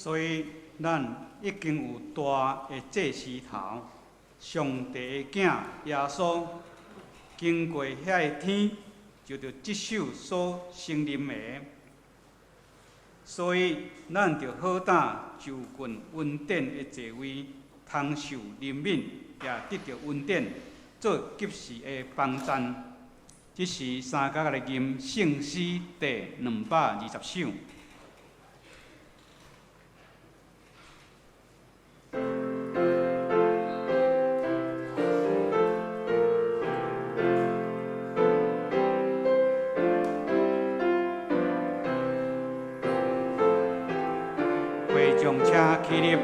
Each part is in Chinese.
所以咱已经有大的祭司头，上帝的囝耶稣，经过遐个天，就着即手所承认的。所以，咱着好胆就近恩典的座位，通受怜悯，也得到恩典，做及时的帮赞。这是三角的吟圣诗第220首。会众请起立。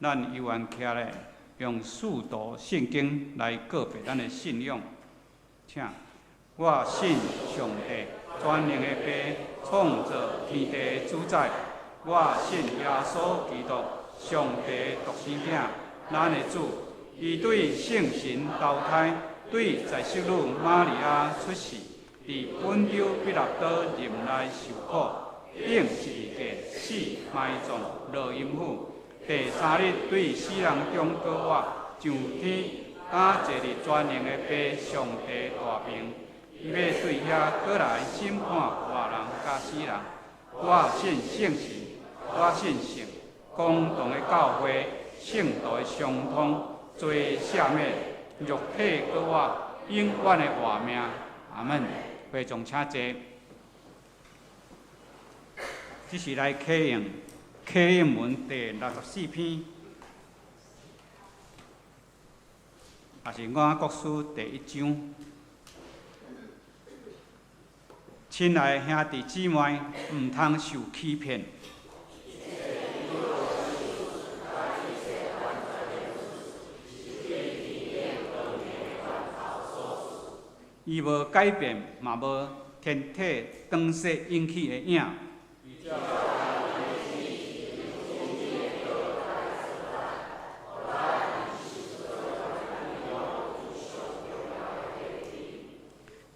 咱犹原徛咧，用四道圣经来告别咱的信仰。请，我信上帝，全能的父，创造天地主宰。我信耶稣基督，上帝独生囝，咱的主。伊对圣神投胎，对在世女玛利亚出世，伫本州彼拉多任内受苦，顶十字架死埋葬落阴府。第3日对死人中搁活，上天打坐伫全能的父上帝大名，伊要对遐搁来审判活人甲死人。我信圣神，我信圣公堂的教会，圣道的相通，罪赦免，肉体搁活，永远的活命。阿门。会众请坐。这是来启用。启应文第64篇，也是我国书第1章。亲爱的兄弟姊妹，唔通受欺骗。伊无改变，嘛无天体光色引起的影。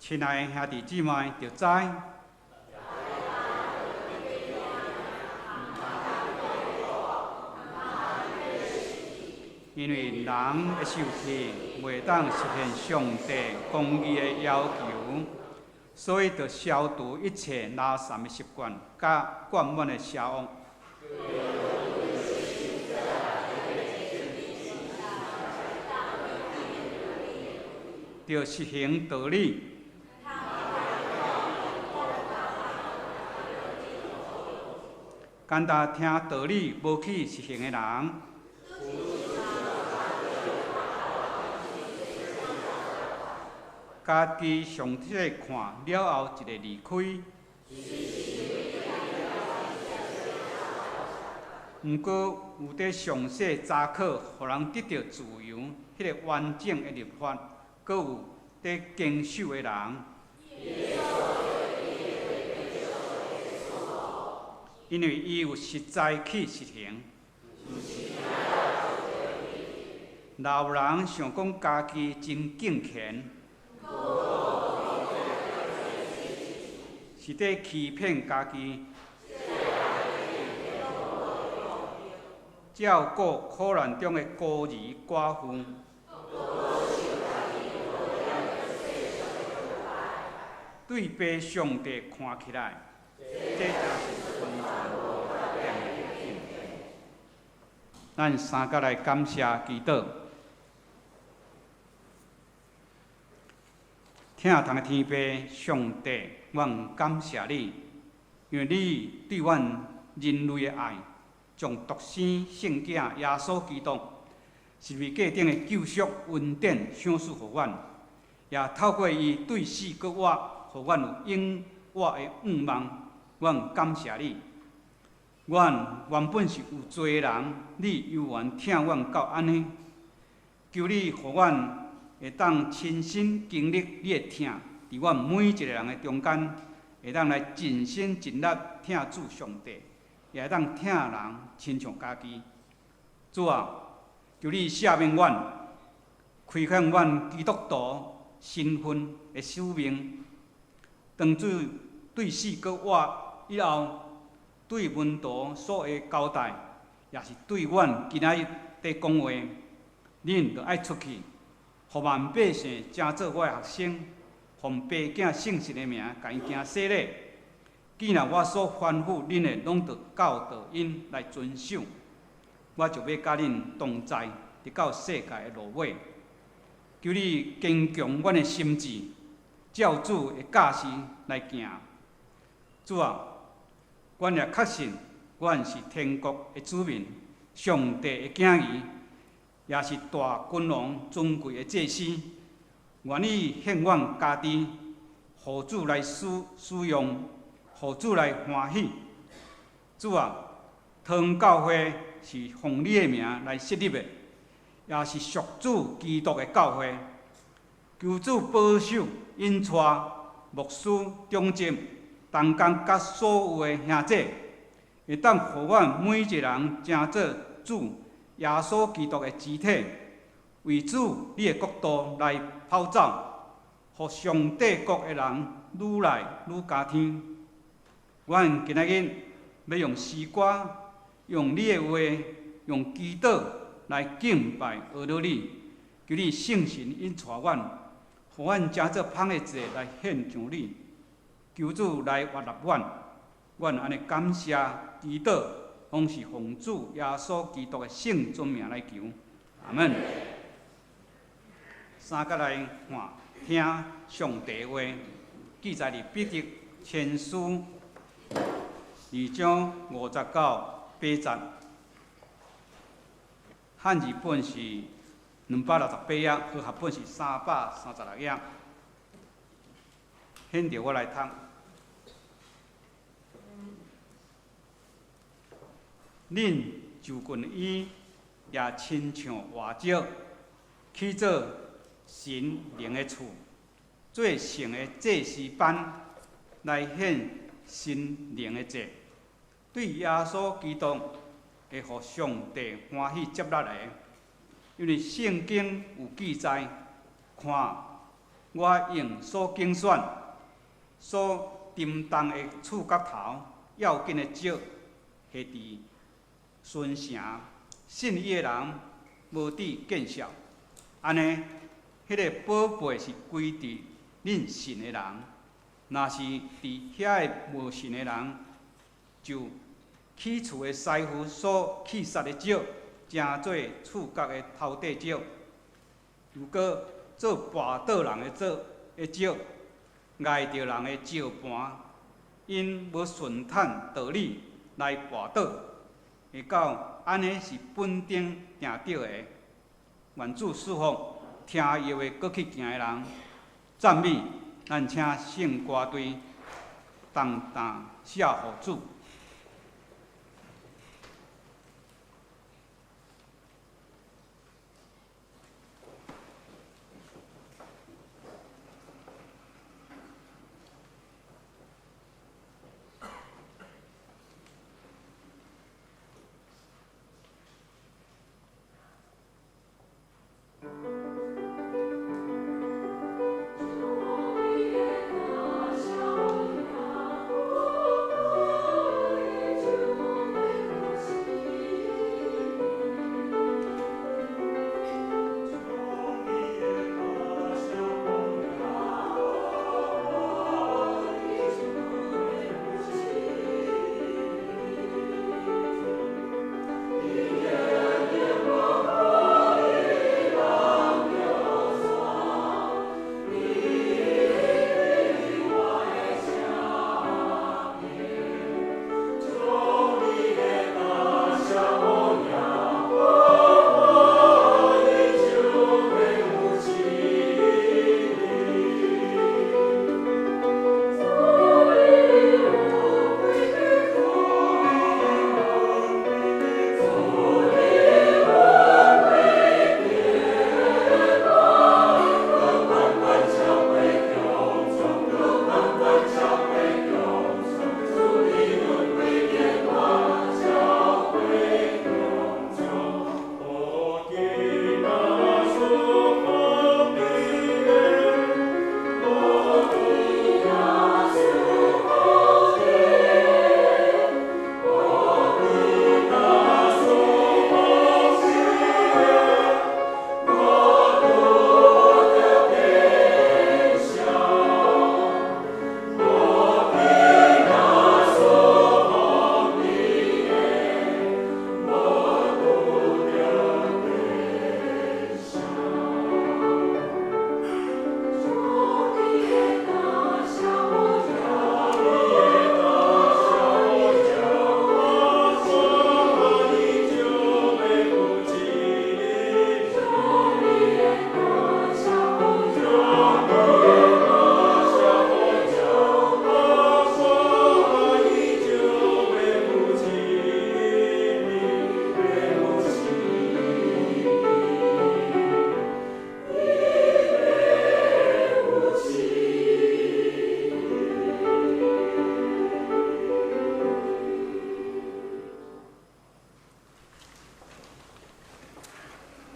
亲爱的兄弟姊妹，着知。因为人的受气袂当实现上帝公义的要求，所以着消除一切拉散的习惯，甲惯满的邪恶。着实行道理。简单听道理，无去实行的人。家己详细看了后，一个离开。毋过有伫详细查考，互人得到自由，迄个完整的立法，阁有伫坚守的人。因为伊有实在去实行。若有人想讲家己真敬虔，是伫欺骗家己，照顾苦难中的孤儿寡妇，对比上帝看起来，这才是完全无两样。咱三甲来感谢祈祷。听堂的天父上帝，阮感谢你，因为你对阮人类的爱，将独生圣囝耶稣基督十字架顶的救赎恩典赏赐予阮，也透过伊对死搁活，予阮有永活的盼望。阮感谢你，阮原本是有罪的人，你犹原疼阮到安尼，求你予阮会当亲身经历你的疼，伫阮每一个人的中间，会当来尽心尽力疼主上帝，也会当疼人亲像家己。主啊，求你赦免阮，开放阮基督徒身份的使命。当主对死搁活以后，对门徒所的交代，也是对阮今仔日伫讲话，恁着爱出去。互万百姓正做我的学生，奉爸囝圣神的名，甲因行洗礼。既然我所吩咐恁的，拢着教导因来遵守，我就要甲恁同在，直到世界的落尾。求你坚强阮的心智，照主的教示来行。主啊，阮也确信，阮是天国的子民，上帝的囝儿。也是大君王尊贵的祭司，愿意献阮家己，互主来使用，互主来欢喜。主啊，堂教会是奉你的名来设立的，也是属主基督的教会。求主保守、引带、牧师、中职、同工甲所有的兄弟，会当互阮每一个人成做主耶稣基督的肢体，为主你的国度来跑走，互上帝国的人愈来愈加添。阮今仔日要用诗歌，用你的话，用祈祷来敬拜阿罗你，求你圣神引带阮，互阮成做芳的祭来献上你，求主来悦纳阮。阮安尼感谢祈祷。拢是奉主耶稣基督的圣尊名来求，阿门。三甲来看听上帝话，记载伫彼得前书2章59、8节，汉字本是268页，和合本是336页。现着我来读。恁就近伊，也亲像活石，去做神灵的厝，做圣的祭司班，来献神灵的祭。对耶稣基督会互上帝欢喜接纳的，因为圣经有记载，看我用所竞选、所沉重的触角头、要紧的石，下伫顺城信伊的人无伫见效，安尼，迄个宝贝是归伫恁信的人。若是伫遐个无信的人，就起厝的师傅所弃杀的石，正做触角的头块石。如果做跋倒人的石，碍着人的石盘，因无顺坦道理来跋倒，会到安尼是本顶定着的。愿主赐福，听伊话搁去行的人，赞美，咱请圣歌队动弹写互主。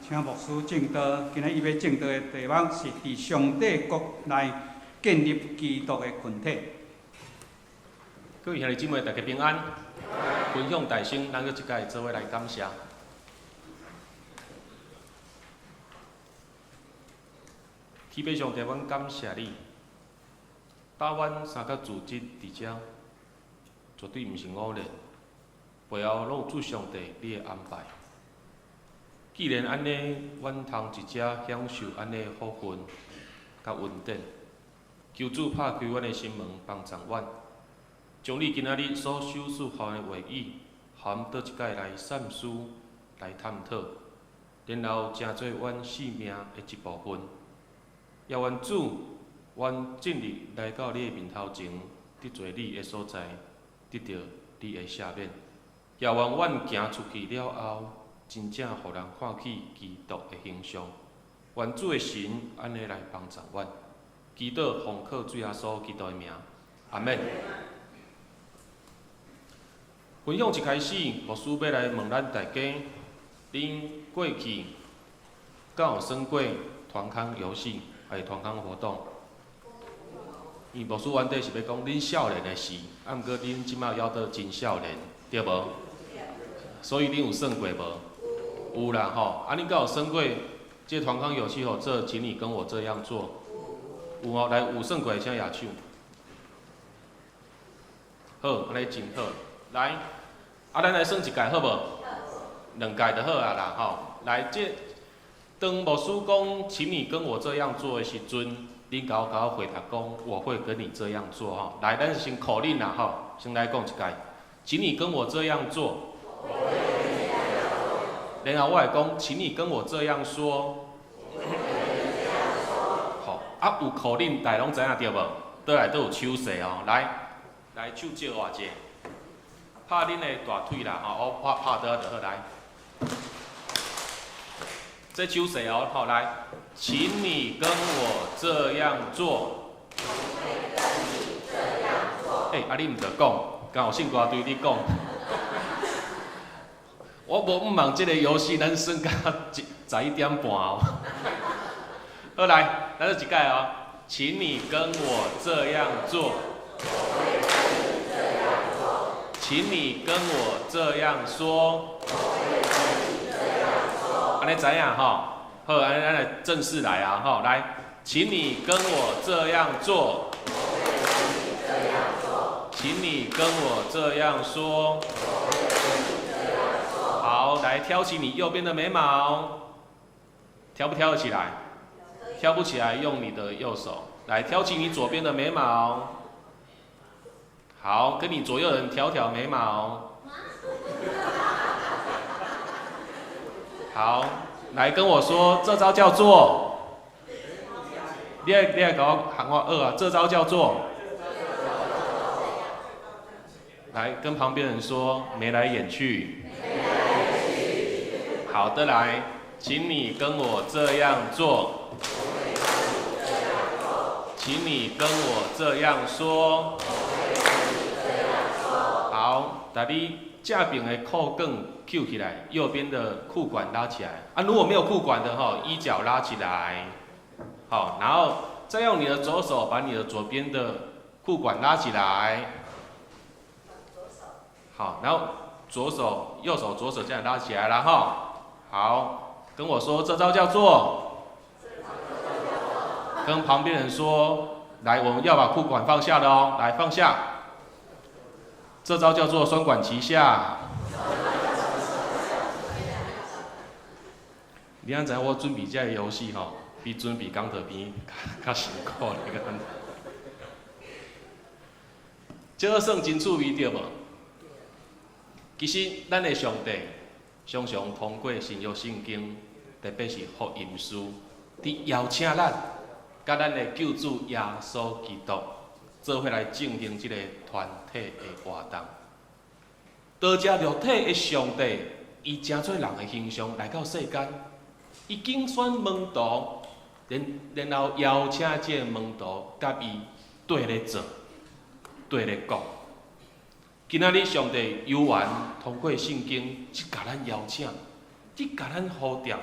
请牧师正道，今日伊要正道的题目是伫上帝国内建立基督的群体。各位兄弟姊妹，大家平安。分享大声，咱搁一届做伙来感谢。天父上帝，阮感谢你，带阮三甲组织伫遮，绝对毋是偶然，背后拢有主上帝你的安排。既然安尼，阮通一只享受安尼的福分甲稳定，求主拍开阮的心门，帮助阮，将你今仔日所修饰好的话语，含倒一届来善思、来探讨，然后成做阮生命的一部分。也愿主，阮尽力来到你的面头前，得做你的所在，得到你的赦免。也愿阮行出去了后，真正互人看起基督的形象。愿主的神安尼来帮助阮。祈祷奉靠主耶稣基督的名，阿免。分享一开始，牧师要来问咱大家，恁过去敢有耍过团康游戏？还是团康活动？因牧师原底是要讲恁少年的事，啊，毋过恁即摆还倒真少年，对无？所以恁有算过无？有啦吼，啊，恁敢有算过？这团康游戏吼，这请你跟我这样做。有哦，来有算过的请举手。好，安尼真好。来，啊，咱来算一届好无？两届就好啊啦吼。来，这当牧师讲，请你跟我这样做的时阵，恁甲我回答讲，我会跟你这样做吼。来，咱先口令啦吼，先来讲一届，请你跟我这样做。然后我来讲，请你跟我这样说。好，啊有口令，大家拢知影对无？倒来都有手势哦，来手借我者，拍恁的大腿啦，吼，我拍倒就好来。这手势哦，好来，请你跟我这样做。啊你毋着讲，刚好剩大堆你讲。我无毋忙，这个游戏咱算到11点半哦。好来，咱做一届哦，请你跟我这样做。请你跟我这样说。安尼知影吼？好，安尼咱来正式来啊吼！来，请你跟我这样做。请你跟我这样说。好，来挑起你右边的眉毛，挑不挑得起来？挑不起来，用你的右手来挑起你左边的眉毛。好，跟你左右人挑眉毛。好，来跟我说，这招叫做。你来给我喊我2啊，这招叫做。来跟旁边人说，眉来眼去。好的，来，请你跟我这样做。请你跟我这样说。好，大你正边的裤管扣起来，右边的裤管拉起来。啊，如果没有裤管的哈，衣角拉起来。好，然后再用你的左手把你的左边的裤管拉起来。好，然后左手、右手、左手这样拉起来了哈。好，跟我说这招叫做。跟旁边人说，来，我们要把裤管放下了哦，来放下。这招叫做双管齐下。你安知我准备这个游戏吼，比准备钢特片较辛苦那个。这个算真趣味对无？其实咱的上帝常常通过新约圣经，特别是福音书，伫邀请咱，甲咱的救主耶稣基督，做伙来进行这个团体的活动。多只肉体的上帝，以真做人的形象来到世间，伊竞选门徒，然后邀请这门徒甲伊对咧做，对咧讲。今仔日上帝有缘通过圣经，即甲咱邀请，即甲咱呼召，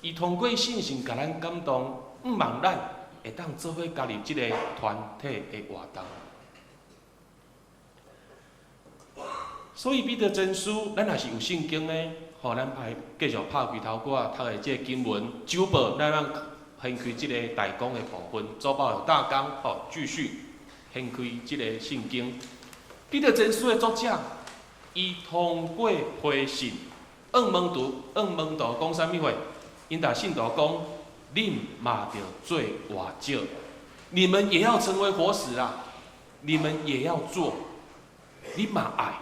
伊通过信心甲咱感动，毋望咱会当做伙加入即个团体的活动。所以彼得前书，咱也是有圣经呢，互咱继续拍开头歌，读的即个经文，周报咱掀开即个大纲的部分，周报有大纲，继续掀开即个圣经。彼得前书的作者，伊通过回信，问门徒讲啥物话？因答信徒讲：恁嘛着做活石，你们也要成为活石啊！你们也要做，你嘛爱。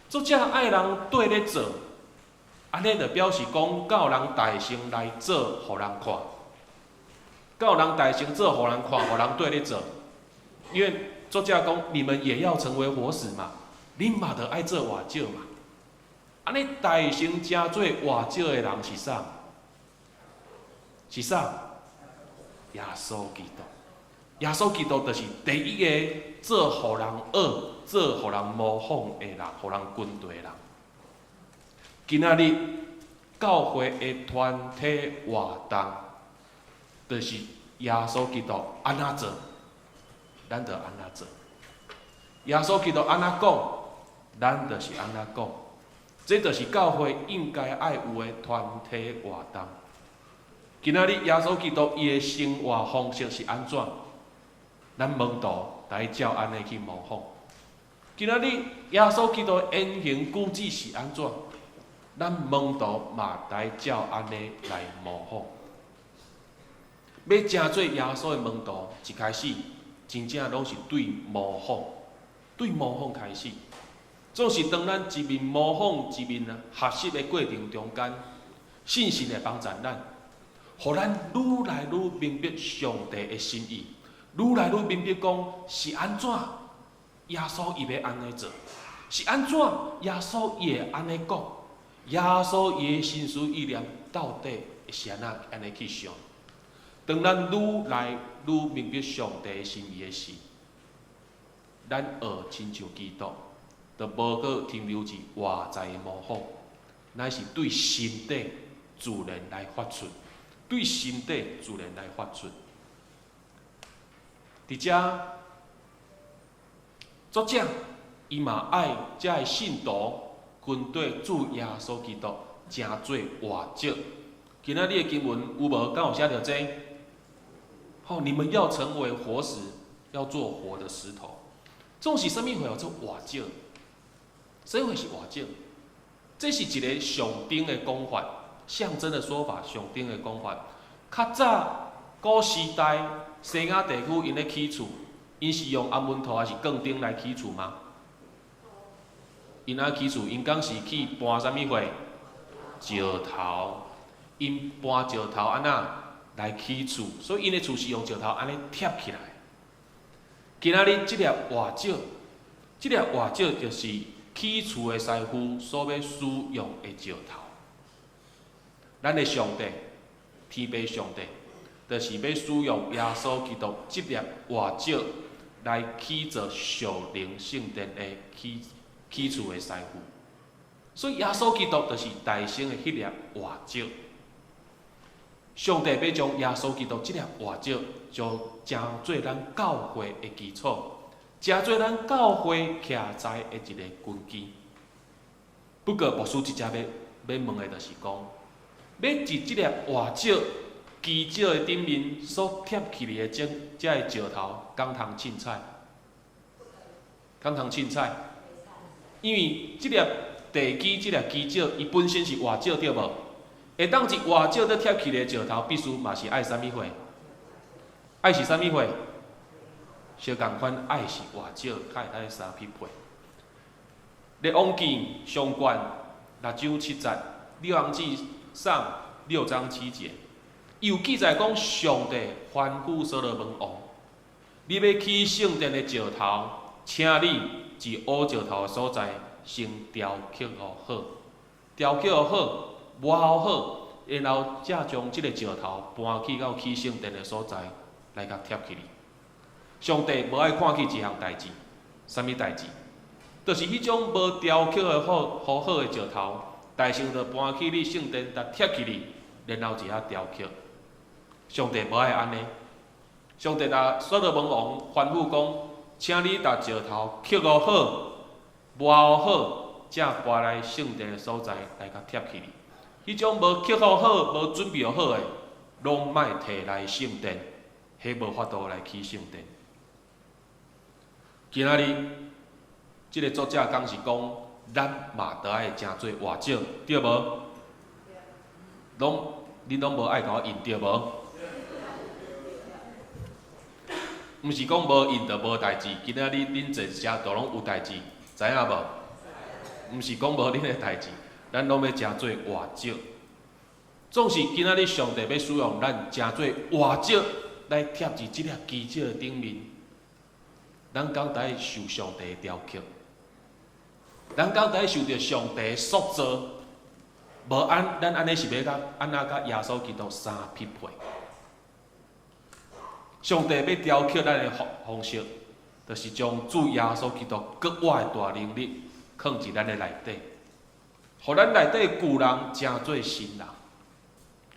作者爱人对咧做，安尼就表示讲，教人大声来做，互人看。教人大声做，互人看，互人对咧做，因为。作者讲：你们也要成为活石嘛，恁嘛着爱做活石嘛。安尼大声正做活石的人是啥？是啥？耶稣基督。耶稣基督就是第一个做互人学、做互人模仿的人，互人跟对的人。今仔日教会的团体活动，就是耶稣基督安怎做，咱就安怎做；耶稣基督安怎讲，咱就是安怎讲。这就是教会应该爱有的团体活动。今仔日耶稣基督伊的生活方式是安怎？咱门徒来照安尼去模仿。今仔日耶稣基督言行举止是安怎？咱门徒嘛来照安尼来模仿。要真做耶稣的门徒，一开始真正拢是对模仿开始。总是当咱一面模仿一面学习的过程中间，信心会帮助咱，互咱愈来愈明白上帝的心意，愈来愈明白讲是安怎耶稣伊要安尼做，是安怎耶稣伊会安尼讲，耶稣伊的心思意念到底是安尼去想。当咱愈来愈明白上帝的心意的时，咱学亲像基督。就无搁停留伫外在的模仿，乃是对心底自然来发出，对心底自然来发出。伫遮，作者伊嘛爱遮的信徒跟对主耶稣基督诚做活石。今仔日的经文有无？敢有写着这？好，你们要成为活石，要做活的石头。这是啥物会叫做活石？啥会是活石？这是一个上顶的讲法，象征的说法，上顶的讲法。较早古时代西亚地区因咧起厝，因是用红木头还是钢钉来起厝吗？因起厝，因讲是去搬啥物货？石头。因搬石头安那来起厝，所以因的厝是用石头安尼贴起来。今仔日这粒活石，这粒活石就是起厝的师傅所要使用的石头。咱的上帝，天父上帝，就是要使用耶稣基督这粒活石来起造属灵圣殿的起厝的师傅。所以耶稣基督就是大圣的迄粒活石。上帝要将耶稣基督这粒活石，就成做咱教会的基础，成做咱教会徛在的一个根基。不过，牧师直接要问的，就是讲，要伫这粒活石基石的顶面所贴起来的这个石头，敢通凊彩？敢通凊彩？因为这粒地基、这粒基石，伊本身是活石，对无？会当一活石咧贴起来的石头，必须嘛是爱啥物货？爱是啥物货？相共款，爱是活石，较会当相匹配。列王记上卷6章7节，列王记上6章7节，有记载讲上帝吩咐所罗门王：你要起圣殿的石头，请你伫乌石头的所在先雕刻好，雕刻好。磨好，然后才将这个石头搬去到起圣殿的所在来甲贴起哩。上帝无爱看去一项代志，啥物代志？就是迄种无雕刻的好的石头，大圣就搬去你圣殿来贴起哩，然后一下雕刻。上帝无爱安尼。上帝甲所罗门王吩咐讲，请你把石头刻好、磨好，才搬来圣殿的所在来甲贴起哩。迄种无刻好、无准备好诶，拢莫摕来圣殿，迄无法度来起圣殿。今仔日，即个作者讲是讲，咱嘛得爱诚做活石，对无？恁拢无爱甲我应对无？毋是讲无应就无代志，今仔日恁坐遮都拢有代志，知影无？毋是讲无恁诶代志。咱拢要诚做活石，总是今仔日上帝要使用咱诚做活石来贴伫即粒基石的顶面。咱敢会受上帝的雕刻，咱敢会受着上帝的塑造，无咱安尼是要安怎甲耶稣基督相匹配？上帝要雕刻咱的方式，就是将主耶稣基督国外的大能力放伫咱的内底。互咱内底旧人诚做新人，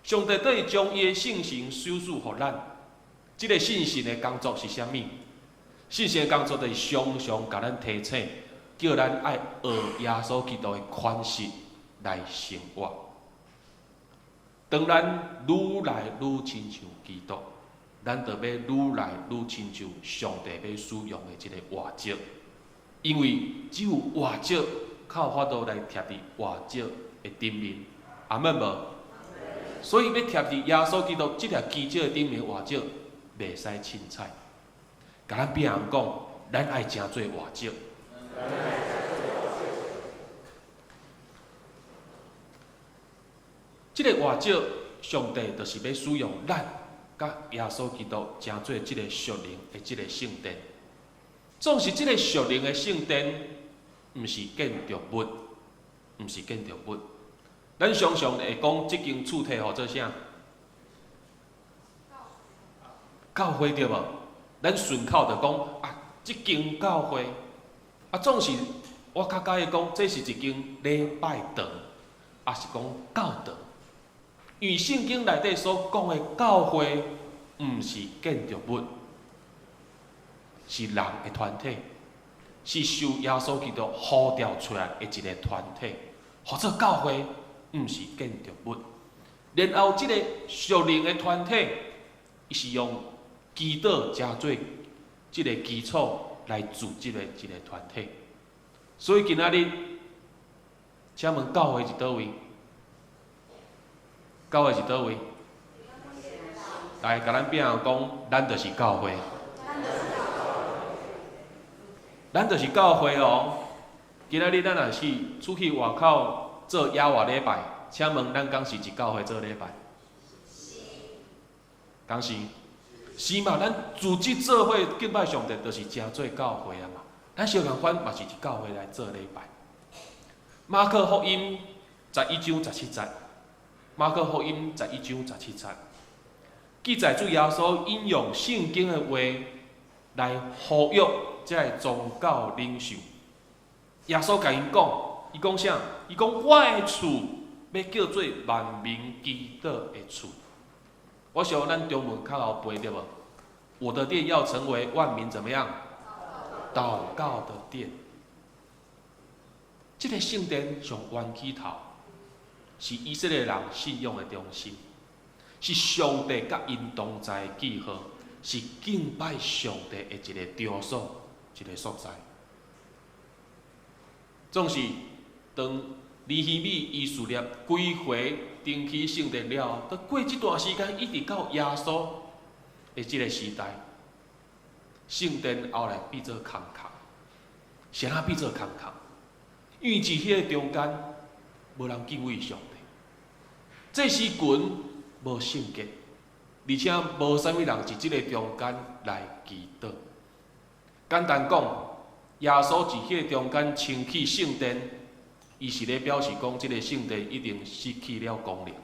上帝对将伊的圣神授予予咱。即个信神的工作是啥物？信神的工作就是常常甲咱提醒，叫咱爱学耶稣基督的款式来生活。当咱愈来愈亲像基督，咱就要愈来愈亲像上帝要使用的即个活石，因为只有活石才有法度来贴伫活石的顶面。阿门无？所以要贴伫耶稣基督即粒基石的顶面活石。袂使凊彩，甲咱别人讲，咱爱诚做活石。即个活石，上帝就是要使用咱，甲耶稣基督诚做即个属灵的即个圣殿。总是即个属灵的圣殿，毋是建筑物，毋是建筑物。咱常常会讲即间厝体号做啥？教会对无？咱顺口就讲啊，即间教会啊，总是我较喜欢讲，这是一间礼拜堂，也是讲教堂。因为圣经内底所讲的教会，毋是建筑物，是人的团体，是受耶稣基督呼召出来的一个团体，或者教会，毋是建筑物。然后即个属灵的团体，伊是用基督加做即个基础来组一个团体，所以今仔日，请问教会是倒位？教会是倒位？来，甲咱边人讲，咱就是教会。咱就是教会哦。今仔日咱若是出去外口做野外礼拜，请问咱敢是一教会做礼拜？敢是？是嘛？咱组织做伙敬拜上帝，就是诚做教会啊嘛。咱小共款嘛是一教会来做礼拜。马可福音11章17节，马可福音11章17节，记载主耶稣引用圣经的话来呼吁这个宗教领袖。耶稣甲因讲，伊讲啥？伊讲我的厝要叫做万民基督的厝。我想咱中文较后背对无？我的殿要成为万民怎么样？祷告的殿。这个圣殿上源起头，是以色列人信仰的中心，是上帝甲因同在的记号，是敬拜上帝的一个场所，一个所在。总是当尼希米以色列归回登起圣殿了，到过这段时间，一直到耶稣的这个时代，圣殿后来变做空空，谁啊变做空空？因为伫迄个中间，无人敬畏上帝，这时群无圣洁，而且无啥物人伫即个中间来祈祷。简单讲，耶稣伫迄个中间清起圣殿，伊是咧表示讲，即个圣殿已经失去了功能，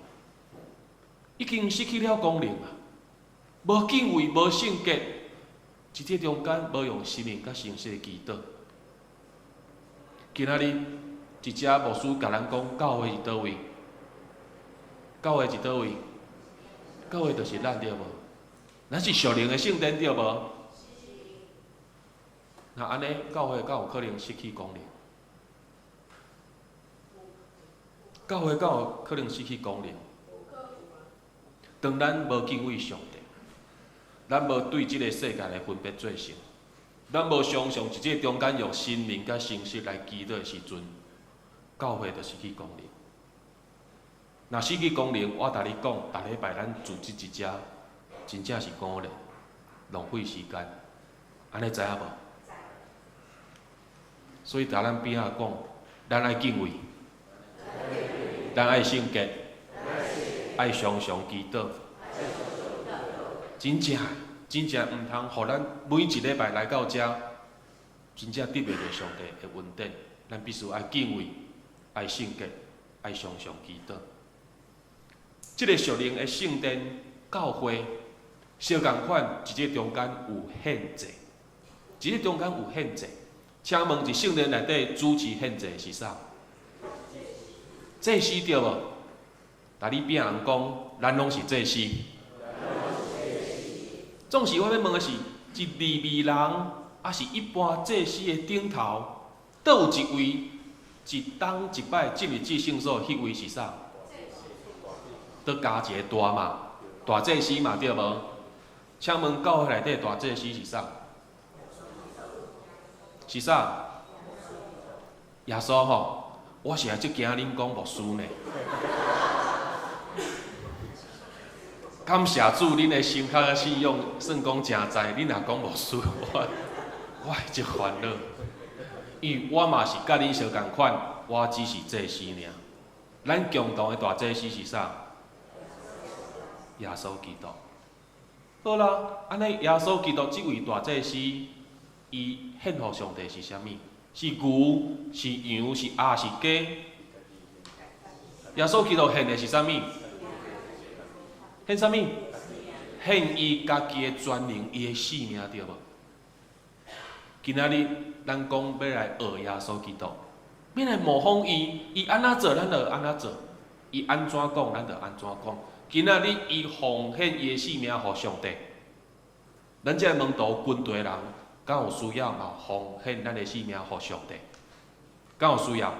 已经失去了功能啊！无敬畏，无圣洁，伫即中间无用心灵甲诚实的祈祷。今仔日，一只牧师甲咱讲，教会是倒位？教会是倒位？教会就是咱对无？咱是属灵的圣殿对无？那安尼，教会敢有可能失去功能？教会敢有可能失去功能？当咱无敬畏上帝，咱无对即个世界的分别做成，咱无常常伫即中间用心灵甲诚实来祈祷的时阵，教会就失去功能。若失去功能，我甲你讲，逐礼拜咱组织一只，真正是孤立，浪费时间。安尼知影无？所以，甲咱边仔讲，咱爱敬畏，咱爱圣洁，爱常常祈祷。真正毋通，互咱每一礼拜来到遮，真正得袂到上帝的恩典。咱必须爱敬畏，爱圣洁，爱常常祈祷。即个属灵的圣殿教会，相共款，伫即中间有限制，伫即中间有限制。请问，伫圣殿内底主持限制是啥？祭司对无？甲你饼人讲，咱拢是祭司。总是我要问的是，一利未人，还是一般祭司的顶头，倒有一位一冬一摆进入至圣所，迄位是啥？倒加一个大嘛，大祭司嘛，对无？请问教会内底大祭司是啥？是啥？耶稣吼，我是来足惊恁讲牧师呢。感谢主，恁的心较个信用算讲诚在，恁若讲牧师，我会真烦恼，因为我嘛是甲恁相共款，我只是祭司尔。咱共同的大祭司是啥？耶稣基督。好啦，安尼耶稣基督这位大祭司，伊献互上帝是啥物？是牛、是羊、是鸭、是鸡？耶稣基督献的是啥物？献啥物？献伊家己的全能，伊的性命，对无？今仔日咱讲要来学耶稣基督，要来模仿伊，伊安怎做，咱就安怎做；伊安怎讲，咱就安怎讲。今仔日伊奉献伊的性命互上帝，咱这门徒军队人，敢有需要嘛？奉献咱的性命互上帝，敢有需要？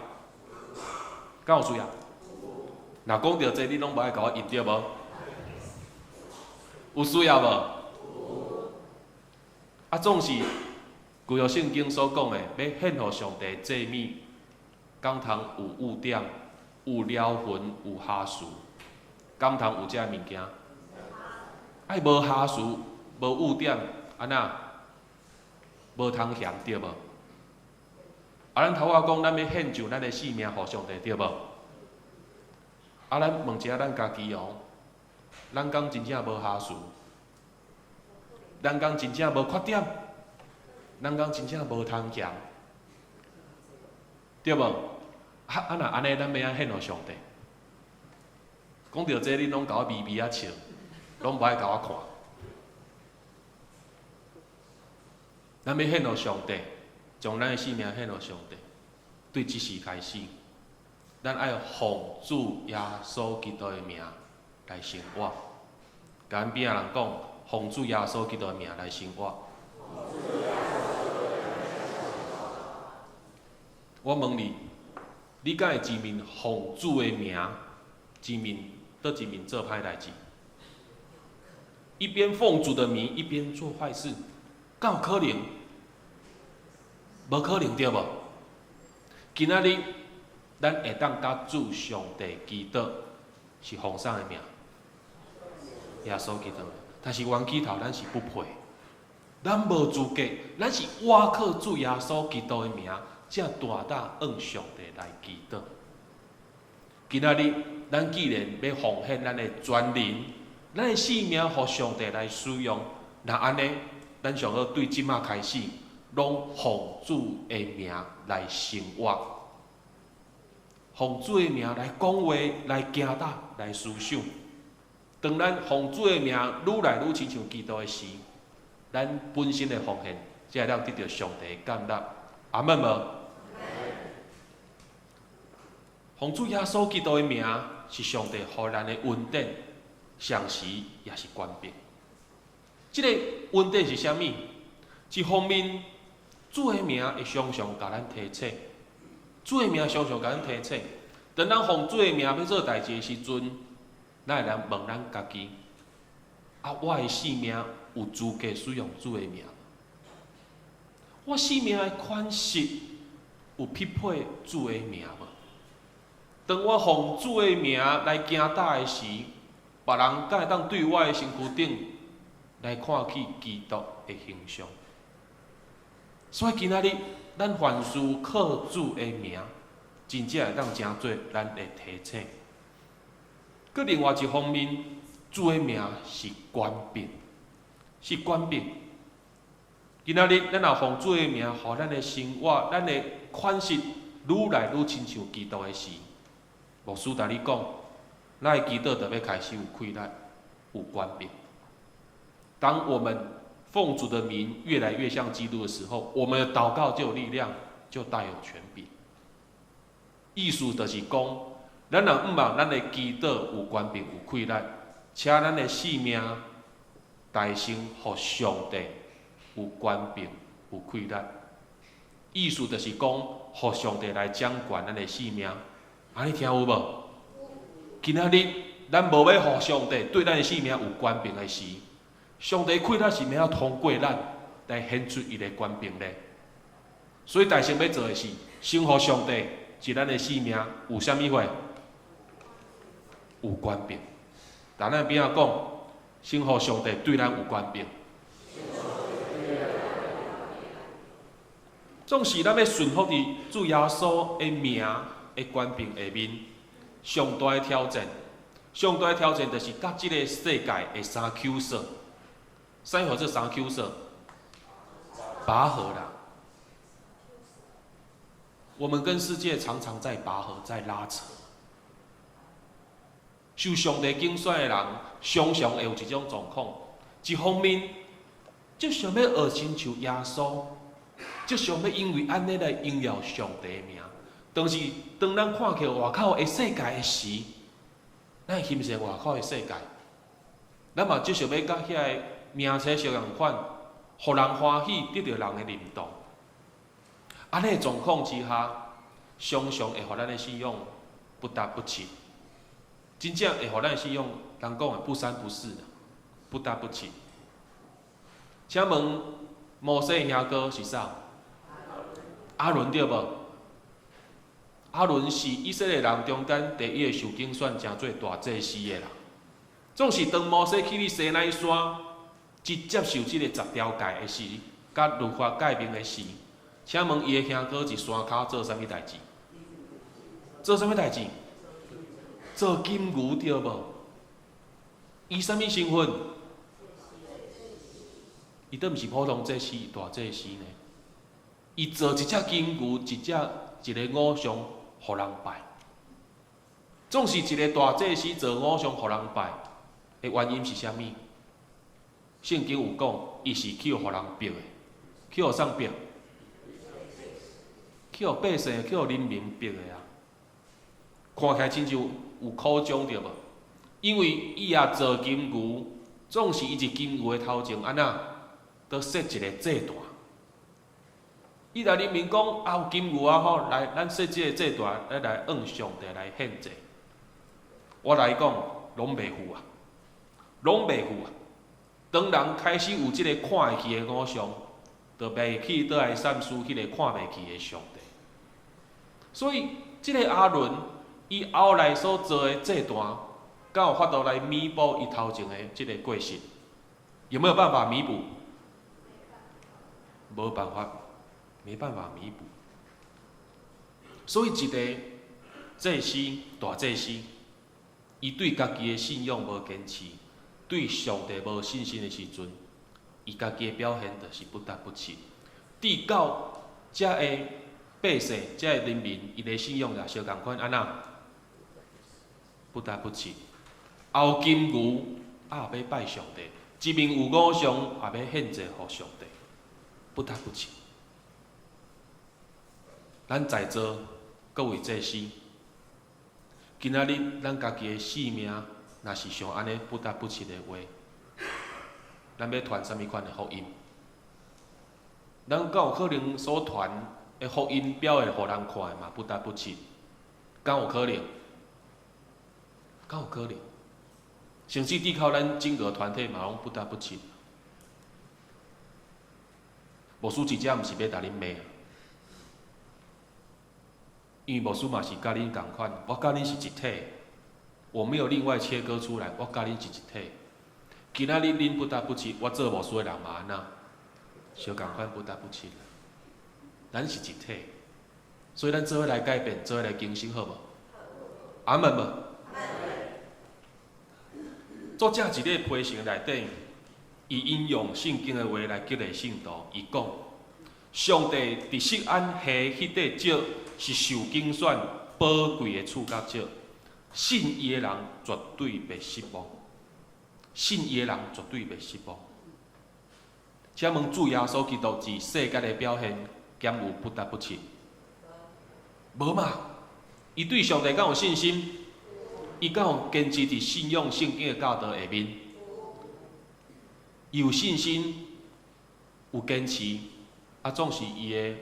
敢有需要？若讲到这，你拢无爱甲我应对无？有需要无？啊，总是旧约圣经所讲的，要献互上帝祭物，敢通有污点、有了痕、有瑕疵，敢通有这物件？爱无瑕疵、无污点，安那无通嫌对无？啊，咱头仔讲，咱要献上咱的性命互上帝对无？啊，咱问一下咱家己哦。咱讲真正无瑕疵，咱讲真正无缺点，咱讲真正无通嫌，对无？啊若安尼，咱要安献互上帝。讲到这，你拢甲我微微啊笑，拢无爱甲我看。咱要献互上帝，将咱的性命献互上帝。对即时开始，咱爱奉主耶稣基督的名来生活。甲咱边仔人讲，奉主耶稣基督的名来生活。我问你，你敢会前面奉主的名，前面倒一面做歹代志？一边奉主的名，一边做坏事，敢有可能？无可能对无？今仔日咱会当甲主上帝基督是奉啥的名？耶稣基督，但是冤起头咱是不配，咱无资格，咱是倚靠主耶稣基督的名，才大胆向上帝来祈祷。今仔日咱既然要奉献咱的全人，咱的性命互上帝来使用，那安尼，咱上好对即马开始，拢奉主的名来生活，奉主的名来讲话，来行道，来思想。当咱奉主的名愈来愈亲像基督的时，咱本身的奉献，才会得到上帝的感纳。阿门无？奉主耶稣基督的名，是上帝予咱的恩典，上时也是权柄。这个恩典是啥物？一方面，主的名会常常甲咱提醒，主的名常常甲咱提醒。当咱奉主的名要做代志的时阵，咱会来问咱家己：啊，我的性命有资格使用主的名？我性命的款式有匹配主的名无？当我奉主的名来行道的时，别人敢会当对我的身躯顶来看起基督的形象？所以今仔日咱凡事靠主的名，真正会当真做咱的提醒。搁另外一方面，主的名是权柄，是权柄。今仔日咱若奉主的名，互咱的生活、咱的款式愈来愈亲像基督的时，牧师甲你讲，咱的基督就要开始有气力、有权柄。当我们奉主的名越来越像基督的时候，我们的祷告就有力量，就带有权柄。意思就是讲，咱若毋望咱的祈祷有权柄有气力，请咱的性命大声互上帝有权柄有气力。意思就是讲，互上帝来掌管咱的性命。安尼听有无？今仔日咱无要互上帝对咱的性命有权柄的时，上帝气力是要通过咱来显出伊的权柄咧。所以大声要做的是，先互上帝是咱的性命有啥物货？有权柄。但咱边仔讲，先互上帝对咱有权柄。总是咱要顺服伫主耶稣的名的权柄下面，上大的挑战，上大的挑战就是甲即个世界的三 Q 色。啥叫这三 Q 色？拔河啦。我们跟世界常常在拔河，在拉扯。受上帝拣选的人，常常会有一种状况。一方面，就想要学亲像耶稣，就想要因为安尼来荣耀上帝的名。但是，当咱看起外口的世界的时，咱会欣赏外口的世界，咱嘛就想要甲遐个名册相共款，互人欢喜，得到人的认同。安尼状况之下，常常会互咱的信仰不达不起，真正会互咱的信仰，人讲的不三不四，不达不起。请问摩西兄哥是啥？阿伦对无？阿伦是以色列人中间第一个受拣选成做大祭司的人。总是当摩西去西奈山，去接受这个10条诫的时，甲律法诫命的时，请问伊的兄哥伫山骹做啥物代志？做啥物代志？做金牛对无？伊啥物身份？伊都毋是普通祭司，大祭司呢。伊做一只金牛，一个偶像，互人拜。总是一个大祭司做偶像，互人拜的原因是啥物？圣经有讲，伊是去互人逼的，去互啥逼？去互百姓，去互人民逼的啊！看起来亲像有苦衷对无？因为伊也做金牛，总是伊一金牛的头前安那，都设一个祭坛。伊来人民讲啊有金牛啊吼，来咱设即个祭坛来向上帝来献祭。我来讲，拢袂赴啊，拢袂赴啊。当人开始有即个看会起的偶像，就袂去倒来闪输迄个看袂起的上帝。所以，即个阿伦伊后来所做的祭坛，敢有法度来弥补伊头前的即个过失？有没有办法弥补？无办法。没办法弥补，所以一个祭司、大祭司，伊对家己的信仰无坚持，对上帝无信心的时阵，伊家己的表现就是不达不起。直到遮个百姓、遮个人民，伊的信仰也相共款，安那不达不起。后金牛也要拜上帝，一面有偶像也要献祭互上帝，不达不起。咱在座各位祭司，今仔日咱家己的性命，若是像安尼不达不起的话，咱要传啥物款的福音？咱敢有可能所传的福音表现互人看的嘛？不达不起，敢有可能？敢有可能？甚至抵靠咱整个团体嘛，拢不达不起。牧师真正毋是要甲恁骂。因为牧师嘛是甲恁共款，我甲恁是一体，我没有另外切割出来，我甲恁是一体。今仔日恁不达不起，我做牧师的人嘛安那，相共款不达不起。咱是一体，所以咱做伙来改变，做伙来更新，好无？阿门无？作者一个批成内底，伊引用圣经的话来激励信徒，伊讲：上帝伫锡安下迄块石。是受拣选宝贵的处甲石，信伊的人绝对袂失望。信伊的人绝对袂失望。请问主耶稣基督伫世界的表现，敢有不达不起？无嘛，伊对上帝敢有信心？伊敢有坚持伫信仰圣经的教导下面，伊有信心，有坚持，总是伊的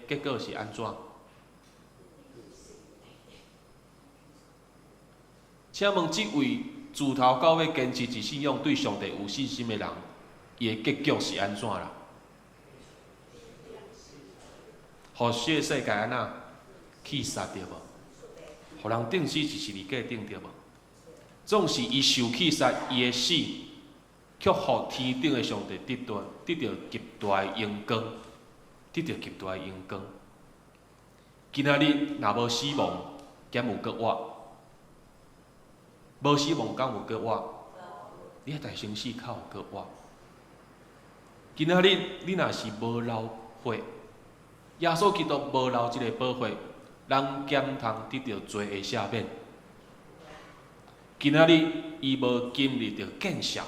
结果是安怎？请问这位自头到尾坚持一信仰、对上帝有信心的人，伊的结局是安怎啦？互这个世界安那去杀着无？互人钉死一十字架钉着无？总是伊受气杀，伊的死，却互天顶的上帝得到极大的荣光，得到极大的荣光。今仔日若无死亡，敢有搁活？无死亡，敢有搁活？你大城市较有搁活？今仔日你若是无流血，耶稣基督无流即个宝血，人兼通得到罪的赦免。今仔日伊无经历着见效，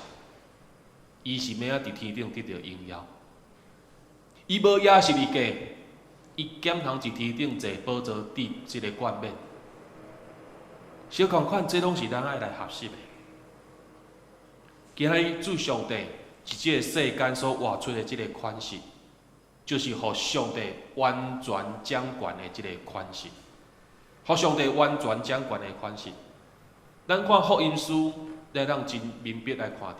伊是要伫天顶得到荣耀。伊无也是哩假，伊兼通伫天顶坐宝座得即个冠冕。小款款，这拢是咱爱来学习的。今仔日主上帝是即个世间所画出的即个款式，就是互上帝完全掌权的即个款式，互上帝完全掌权的款式。咱看福音书，咱让真明白来看到，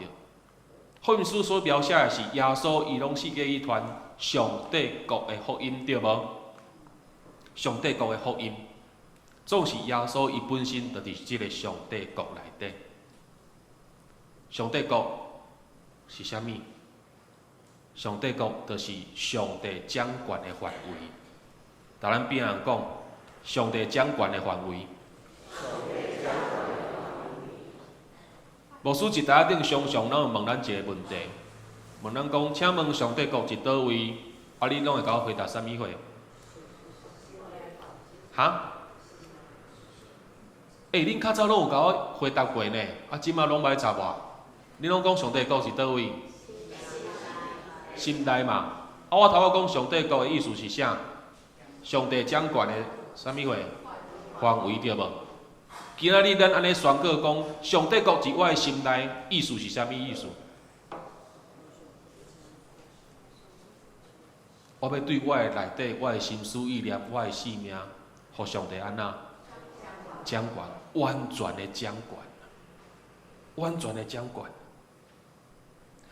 福音书所描写的是耶稣伊拢是给伊传上帝国的福音，对无？上帝国的福音。总是耶稣伊本身就伫即个上帝国内底。上帝国是啥物？上帝国就是上帝掌权的范围。甲咱边人讲，上帝掌权的范围。牧师一台顶常常拢会问咱一个问题，问咱讲，请问上帝国伫倒位？你拢会甲我回答啥物货？哈？恁较早拢有甲我回答过呢，即马拢歹查我。你拢讲上帝国是倒位？心内嘛。我头仔讲上帝国的意思是啥？上帝掌权的啥物货？范围对无？今仔日咱安尼宣告讲，上帝国伫我的心内，意思是啥物意思？我要对我的内底、我的心思意念、我的性命，互上帝安那掌权，完全的掌权，完全的掌权。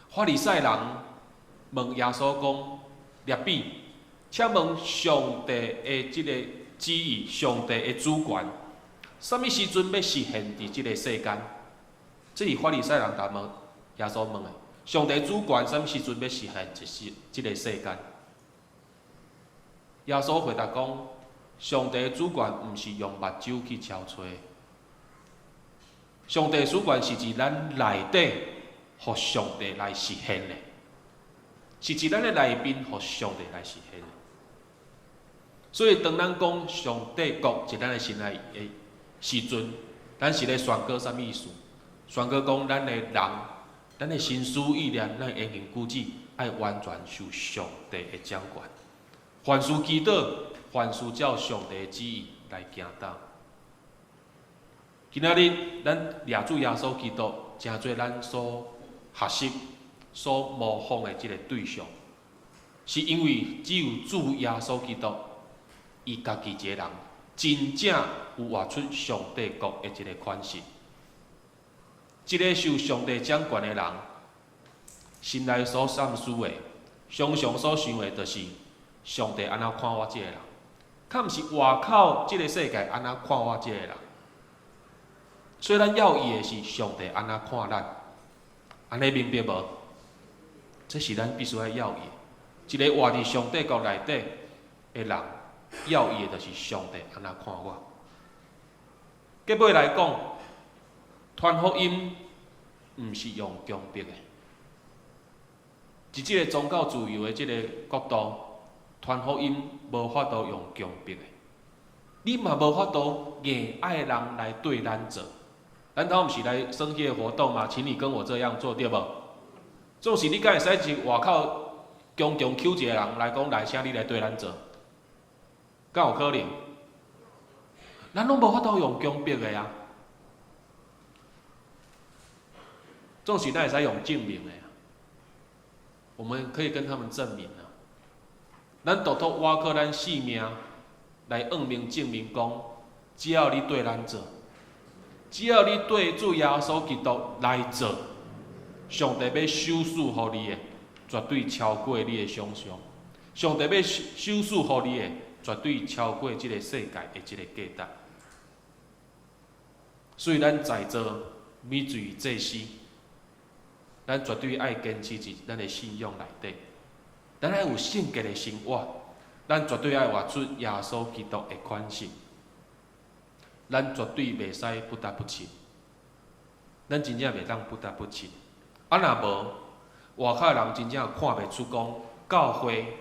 法利赛人问耶稣讲：“列比，请问上帝的即个旨意，上帝的主权，什么时阵要实现伫即个世间？”这是法利赛人答问耶稣问的：“上帝主权什么时阵要实现即个世间？”耶稣回答讲：“上帝的主权毋是用目睭去超找的，上帝的主权是伫咱内底，互上帝来实现的，是伫咱的内面，互上帝来实现的。所以，当咱讲上帝国伫咱的心内的时阵，咱是咧宣告啥物意思？宣告讲咱的人，咱的心思意念，咱的言行举止，爱完全受上帝的掌权。凡事祈祷，凡事照上帝的旨意来行道。今仔日咱抓住耶稣基督，真做咱所学习、所模仿的即个对象，是因为只有主耶稣基督，伊家己一个人，真正有活出上帝国的即个款式。一个受上帝掌权的人，心内所闪思的，常常所想的，就是上帝安怎看我即个人，较毋是外口即个世界安怎看我即个人。所以咱要义的是上帝安怎看咱，安尼明白无？这是咱必须要要义。一个活伫上帝国内底的人，要义的就是上帝安怎看我。结尾来讲，传福音毋是用强迫的，伫即个宗教自由的即个角度，传福音无法度用强迫的，你嘛无法度硬爱人来对咱做。咱头毋是来生迄个活动嘛？请你跟我这样做，对无？总是你敢会使一外口强强求一个人来讲来，请你来对咱做，敢有可能？咱拢无法度用强迫的啊，总是咱会使用证明的啊。我们可以跟他们证明啊，咱独独挖靠咱性命来证明讲，只要你对咱做，只要你对主耶稣基督来做，上帝要收赐予你的，绝对超过你的想象。上帝要收赐予你的，绝对超过这个世界的这个价值。所以咱在座每罪祭司，咱绝对爱坚持伫咱的信仰内底，咱爱有圣洁的生活，咱绝对爱活出耶稣基督的款式，咱绝对袂使不得不亲，咱真正袂当不得不亲。啊，若无，外口人真正看袂出讲教会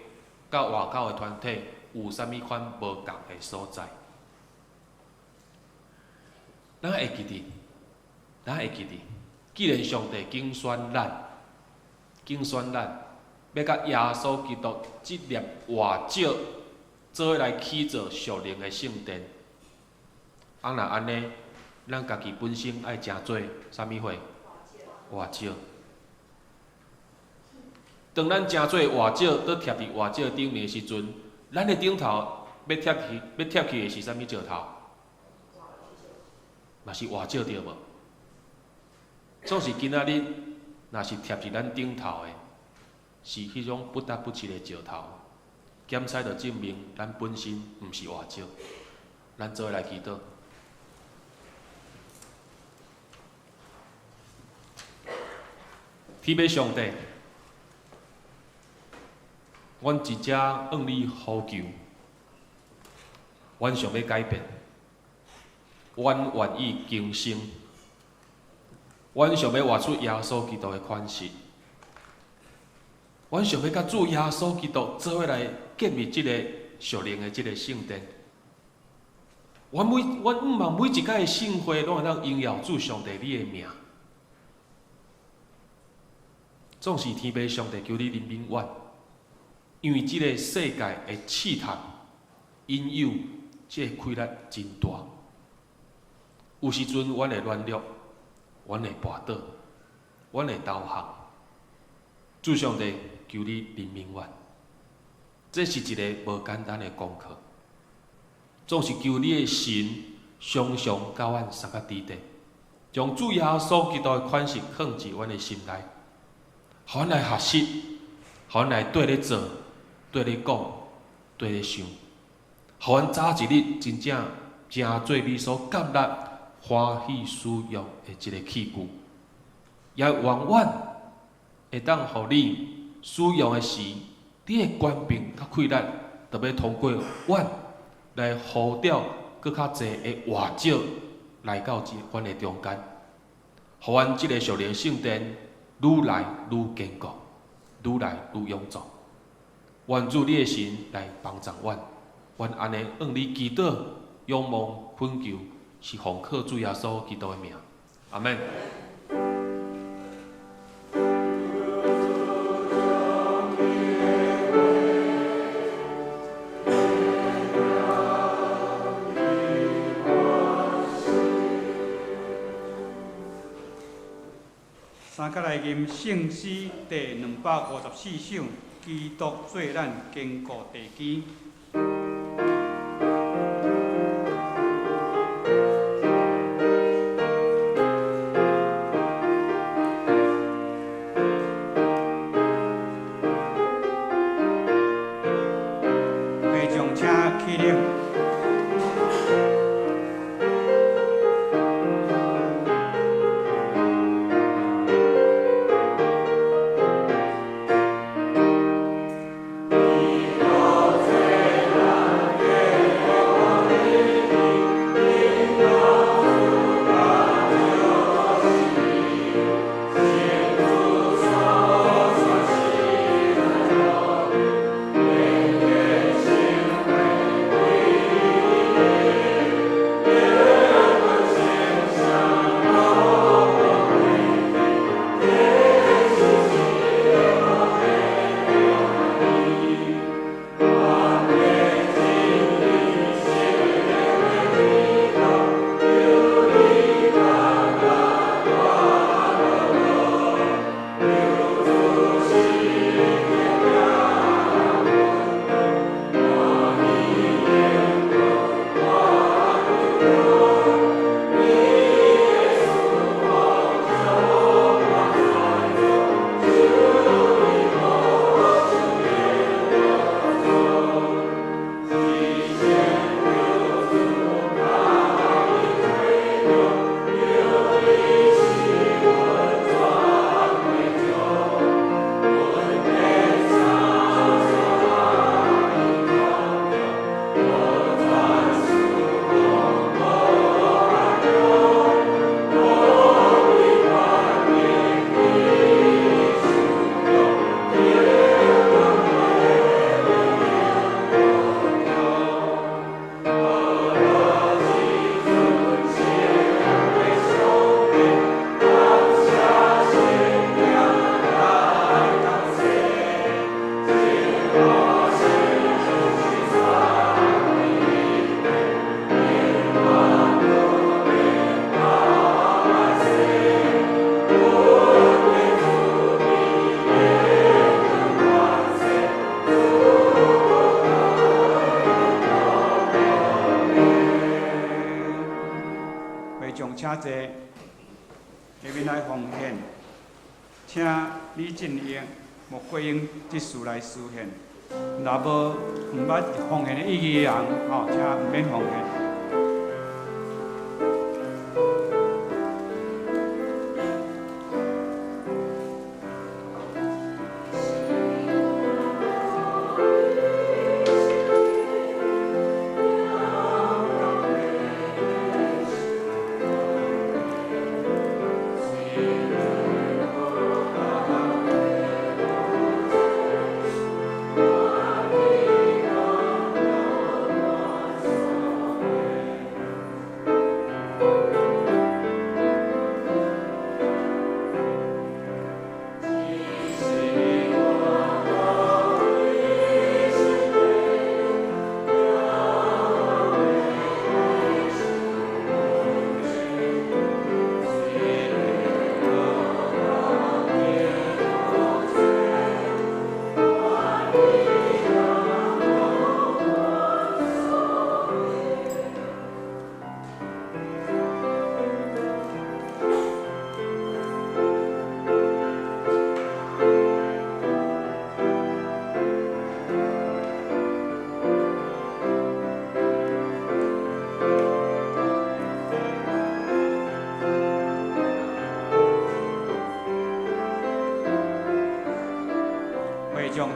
甲外口的团体有啥物款无共的所在。咱会记得，既然上帝拣选咱，要甲耶稣基督这粒活石做来起造属灵的圣殿，若安尼，咱家己本身爱诚做啥物货？活石。当咱诚做活石，搁贴伫活石顶面的时阵，咱的顶头要贴起的是啥物石头？嘛是活石对无？总是今仔日，若是贴伫咱顶头的，是迄种不得不起的石头，检测着证明咱本身毋是活石。咱做来祈祷。天父上帝，阮一直向你呼求，阮想要改变，阮愿意更新，阮想要活出耶稣基督的款式，阮想要甲主耶稣基督做伙来建立即个属灵的即个圣殿。阮毋望每一届的圣会拢会当荣耀主上帝你的名。总是天父上帝求你怜悯阮，因为即个世界的试探、引诱，即个亏力真大。有时阵阮会软弱，阮会跋倒，阮会投降。主上帝求你怜悯阮，这是一个无简单的功课。总是求你的神常常甲阮相甲伫地，将主耶稣基督的款式放入阮的心内。互阮来学习，互阮来对咧做，对咧讲，对咧想，互阮早一日真正做你所接纳、欢喜使用的一个器具，也永远会当互你使用的时，你的权柄甲气力，特别通过阮来呼召搁较侪的活石来到阮的中间，互阮即个属灵圣殿。愈来愈坚固，愈来愈勇壮。愿主你的神来帮助阮，愿安尼向你祈祷、仰望、恳求，是奉靠主耶稣基督的名。阿门。三甲来吟圣诗第254首，基督做咱坚固地基。会将车起立。你都最。会众请坐，下面来奉献，请李振英、莫桂英执事来施献。若无毋捌奉献的意义的人，请毋免奉献。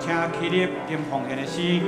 请起立念奉献的诗。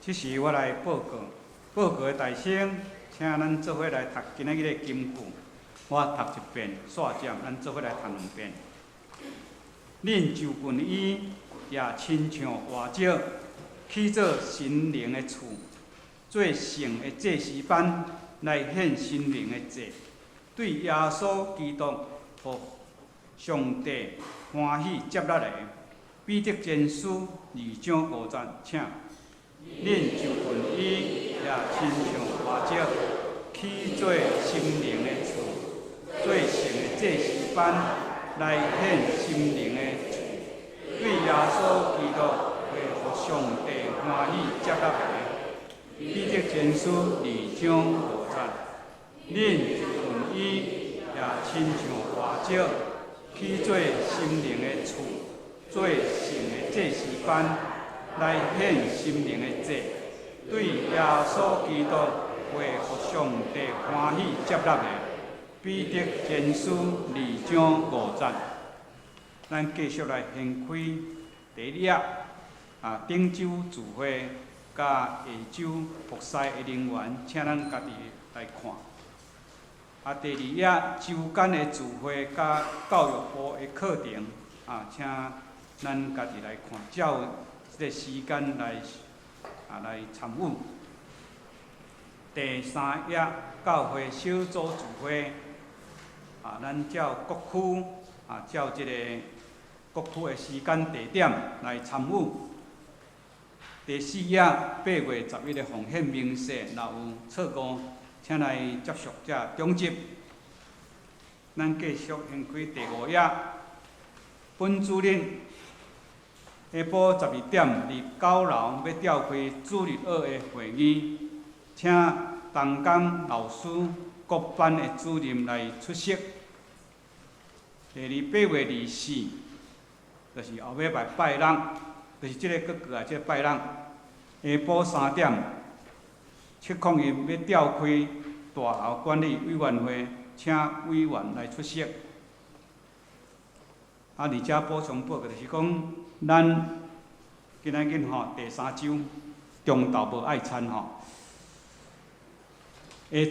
这时我来报告的大声，请咱做伙来读今仔日的金句。我读一遍，煞减，咱做伙来读两遍。恁就近伊也亲像活石，起做心灵的厝，做圣的祭司班来献心灵的祭，对耶稣基督和上帝欢喜接纳的。彼得前书2章5节，请。恁就近伊也亲像活石，起做心灵的厝，做圣的祭司班来献心灵的罪，对耶稣基督会互上帝欢喜接纳的。彼得前书2章5节，恁就近伊也亲像活石，起做心灵的厝，做圣的祭司班。来献心灵的祭，对耶稣基督会互上帝欢喜接纳的。彼得前书2章5节，咱继续来掀开第2页顶洲聚会甲下周服侍的人员，请咱家己来看。第2页周间的聚会甲教育部的课程请咱家己来看。照这个时间来参与。第3页教会小组聚会咱照各区照这个各区的时间地点来参与。第4页8月11日的奉献明细，若有错误，请来接续这中集。咱继续掀开第5页，本主任。下晡12点，伫9楼要召开主日学的会议，请东港老师各班的主任来出席。8月24，就是后尾拜六，就是即个各个即个拜六下晡3点，701要召开大楼管理委员会，请委员来出席。而且补充报告就是讲，咱今仔日第3周中昼无爱餐下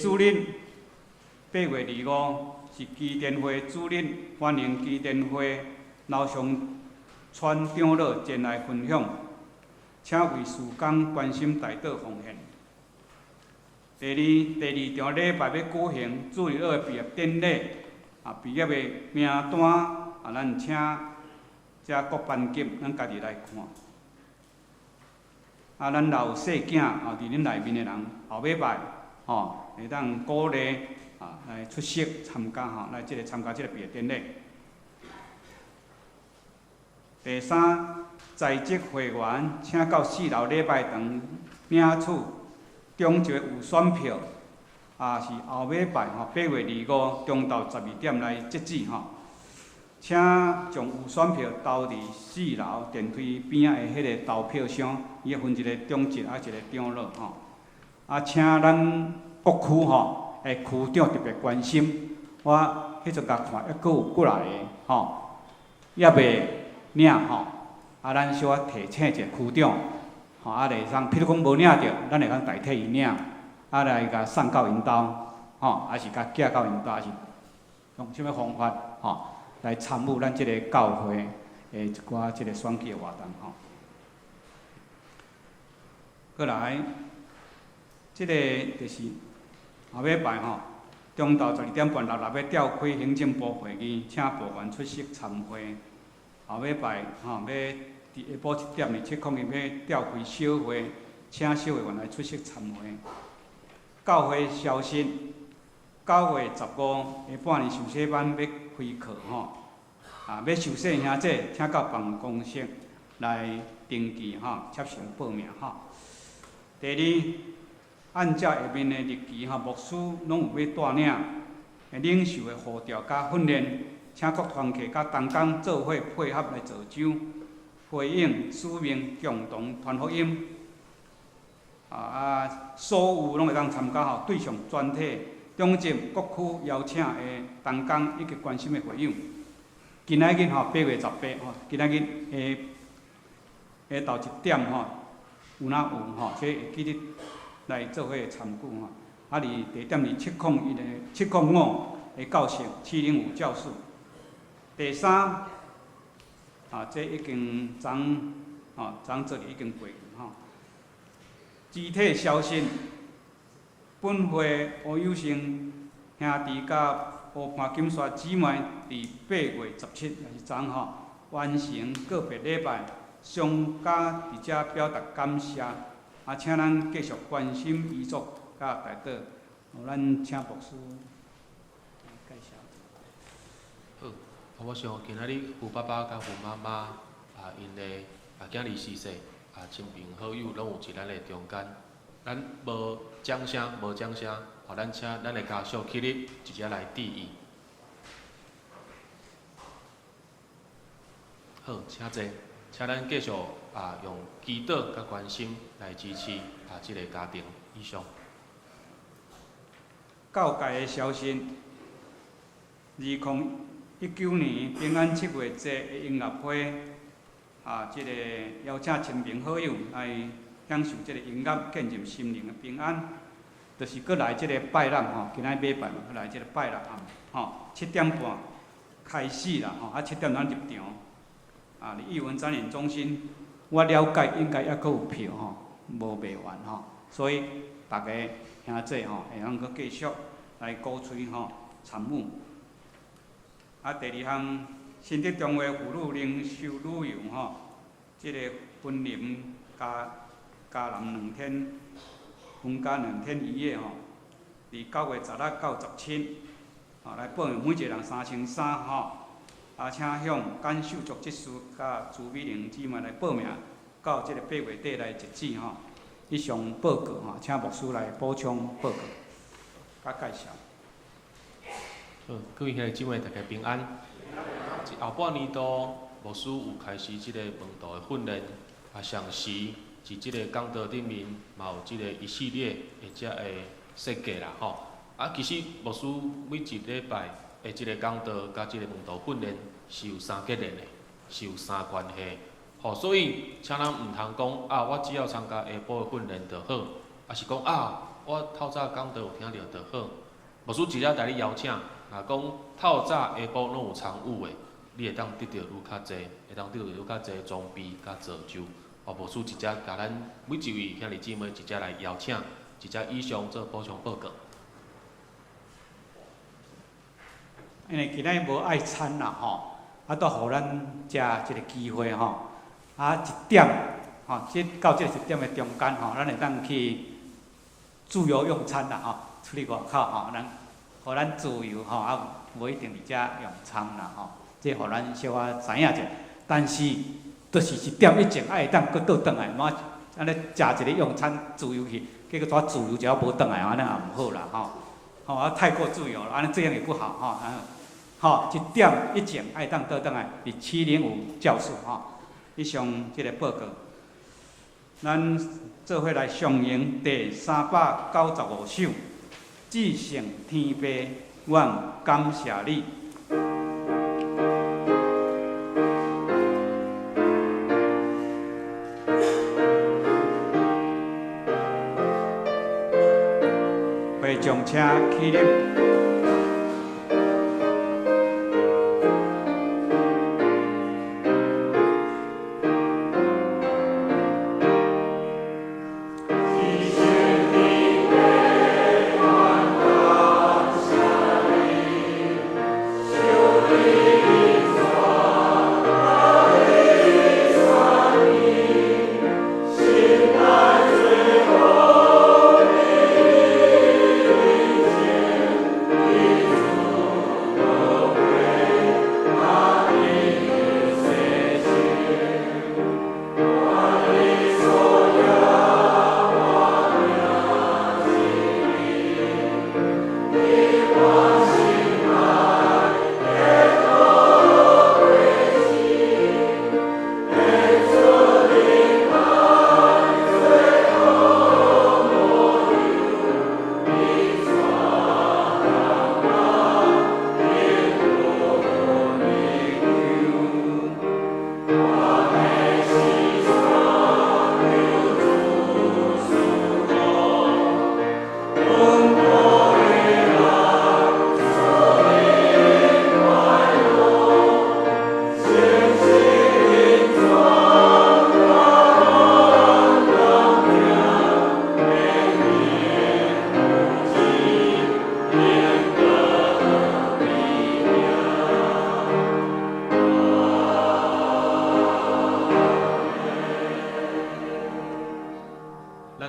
主日8月25是基甸会主日，欢迎基甸会楼上村长老前来分享，请为事工关心大道奉献。第二场礼拜要举行主日学毕业典礼，毕业的名单咱请遮各班级咱家己来看。咱若有细囝伫恁内面的人，后礼拜会当鼓励来出席参加来参加即个毕业典礼。第三，在职会员请到4楼礼拜堂领取中职有选票，是后礼拜8月25中昼12点来截止请将有选票投伫4楼电梯边仔的迄个投票箱，伊会分一个中职一个长老请咱各区的区长特别关心，我迄阵甲看，还佫有过来的也袂领咱小可提醒一下区长，会当，譬如讲无领着，咱会当代替伊领，来甲送到因兜，还是甲寄到因兜，还是用什么方法来参与咱即个教会一寡即个选举的活动过来，即个就是后礼拜中昼12点半6要召开行政部会议，请部员出席参会。后礼拜要伫下晡1点701要召开小会，请小会员来出席参会。教会消息，9月15下半年受洗班要开课要受洗兄弟请到办公室来登记接受报名第二，按照下面的日期牧师拢有要带领领袖的呼召甲训练，请各团契甲同工做伙配合来造就、回应使命，共同传福音。所有拢会当参加对象专体、中职各区邀请的同工以及关心的会友。今仔日8月18今仔日下昼1点有哪有这会记得来做伙参与地点是705的教室705教室。第三，这已经昨做已经过去肢体消息，本会吴友成兄弟甲湖畔金沙姊妹伫8月17也是昨完成个别礼拜，商家伫遮表达感谢，请咱继续关心遗族甲大道。咱请牧师介绍。好，我想今仔日胡爸爸甲胡妈妈因的囝儿逝世亲朋好友拢有伫咱的中间，咱无掌声，咱请咱的家属起立，直接来致意。好，请坐，请咱继续用祈祷甲关心来支持即个家庭。以上。教界的消息，2019年平安7月节的音乐会，即个邀请亲朋好友来享受即个音乐，见证心灵的平安。就是搁来即个拜六今仔礼拜搁来即个拜六7点半开始啦7点咱入场。艺文展演中心，我了解应该还佫有票无卖完所以大家兄弟会通佫继续来鼓吹参与。第二项，新竹中华妇女零售旅游即个婚林加男2天，婚加2天1夜伫9月16到17来报名，每一个人3穿3请向简秀竹执事甲朱美玲姊妹来报名，到即个8月底来截止以上报告请牧师来补充报告甲介绍。各位兄弟姊妹，大家平安。后半年度，牧师有开始即个门徒的训练，上时伫即个讲道顶面嘛有即个一系列的遮个设计啦吼。其实牧师每一礼拜的即个讲道甲即个门徒训练是有3结连的，是有3关系。所以请咱毋通讲我只要参加下晡的训练就好，是讲我透早讲道有听着就好。牧师直接带你邀请，若讲透早下晡拢有参与的，你会当得到愈较济，会当得到愈较济装备甲造就。牧师直接甲咱每一位兄弟姊妹直接来邀请，直接以上做补充报告。因为今仔无爱餐啦都互咱食一个机会1点即到即个1点的中间咱会当去自由用餐啦出去外口咱互咱自由无一定伫遮用餐啦即互咱小可知影者。但是，就是1点以前会当搁倒转来，莫安尼食一个用餐自由去，结果怎自由就无转来，安尼也毋好啦太过自由了，安尼这样也不好1点以前爱当倒转来，伫705教室以上即个报告，咱做伙来上映第395首《至圣天父，阮感谢你》。会将车起立。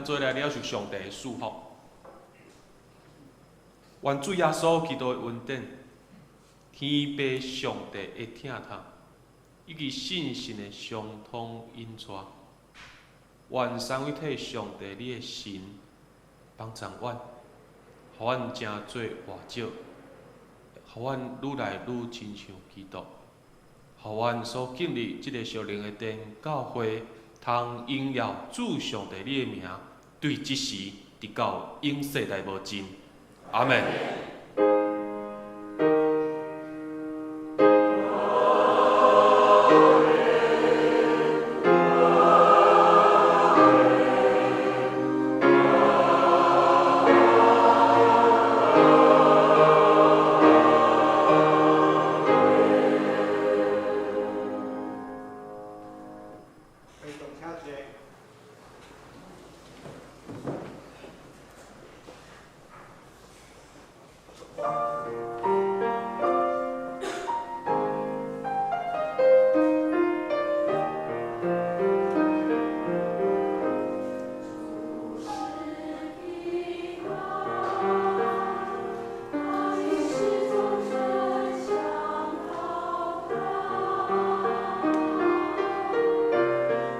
做来了是上帝的祝福。愿主耶稣基督的恩典、天父上帝的疼痛，以及信心的相通引带，愿三位体上帝你的神帮助阮，互阮真做活少，互阮愈来愈亲像基督，互阮所建立即个属灵的殿教会，通荣耀主上帝你的名，对即时直到永世代无尽。阿门。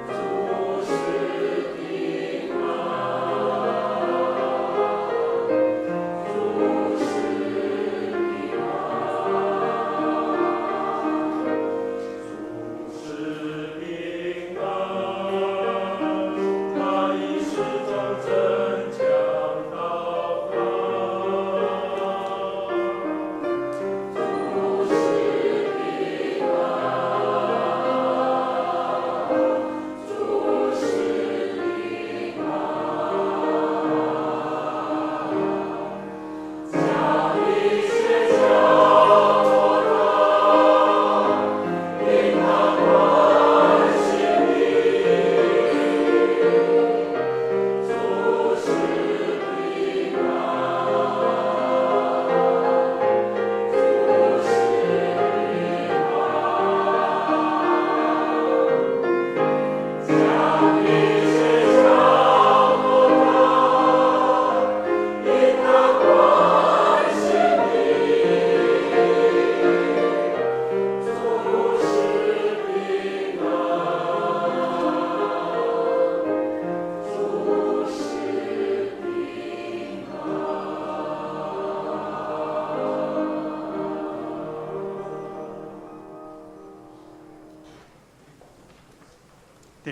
主是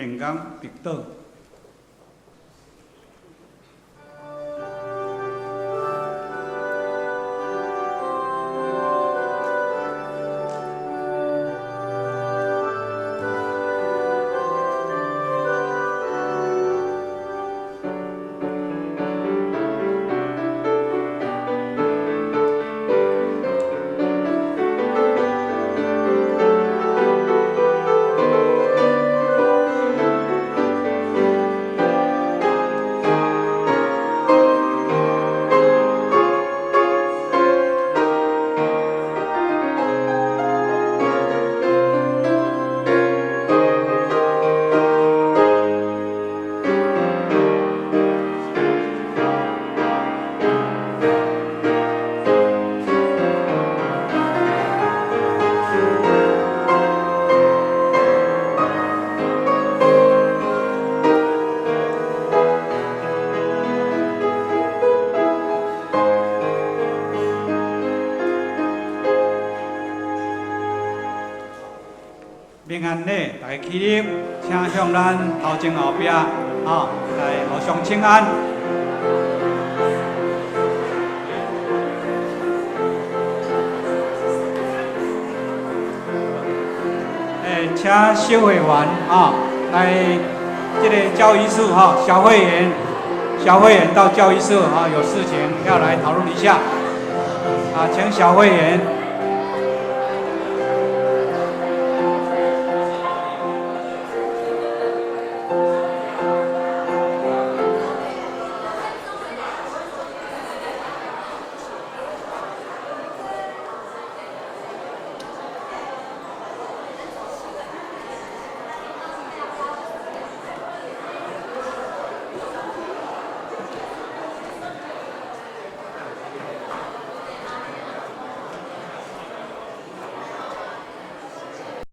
电工壁倒。平安礼，大家起立，请向咱头前后壁来互相请安。请小会员来这个教育室小会员到教育室有事情要来讨论一下请小会员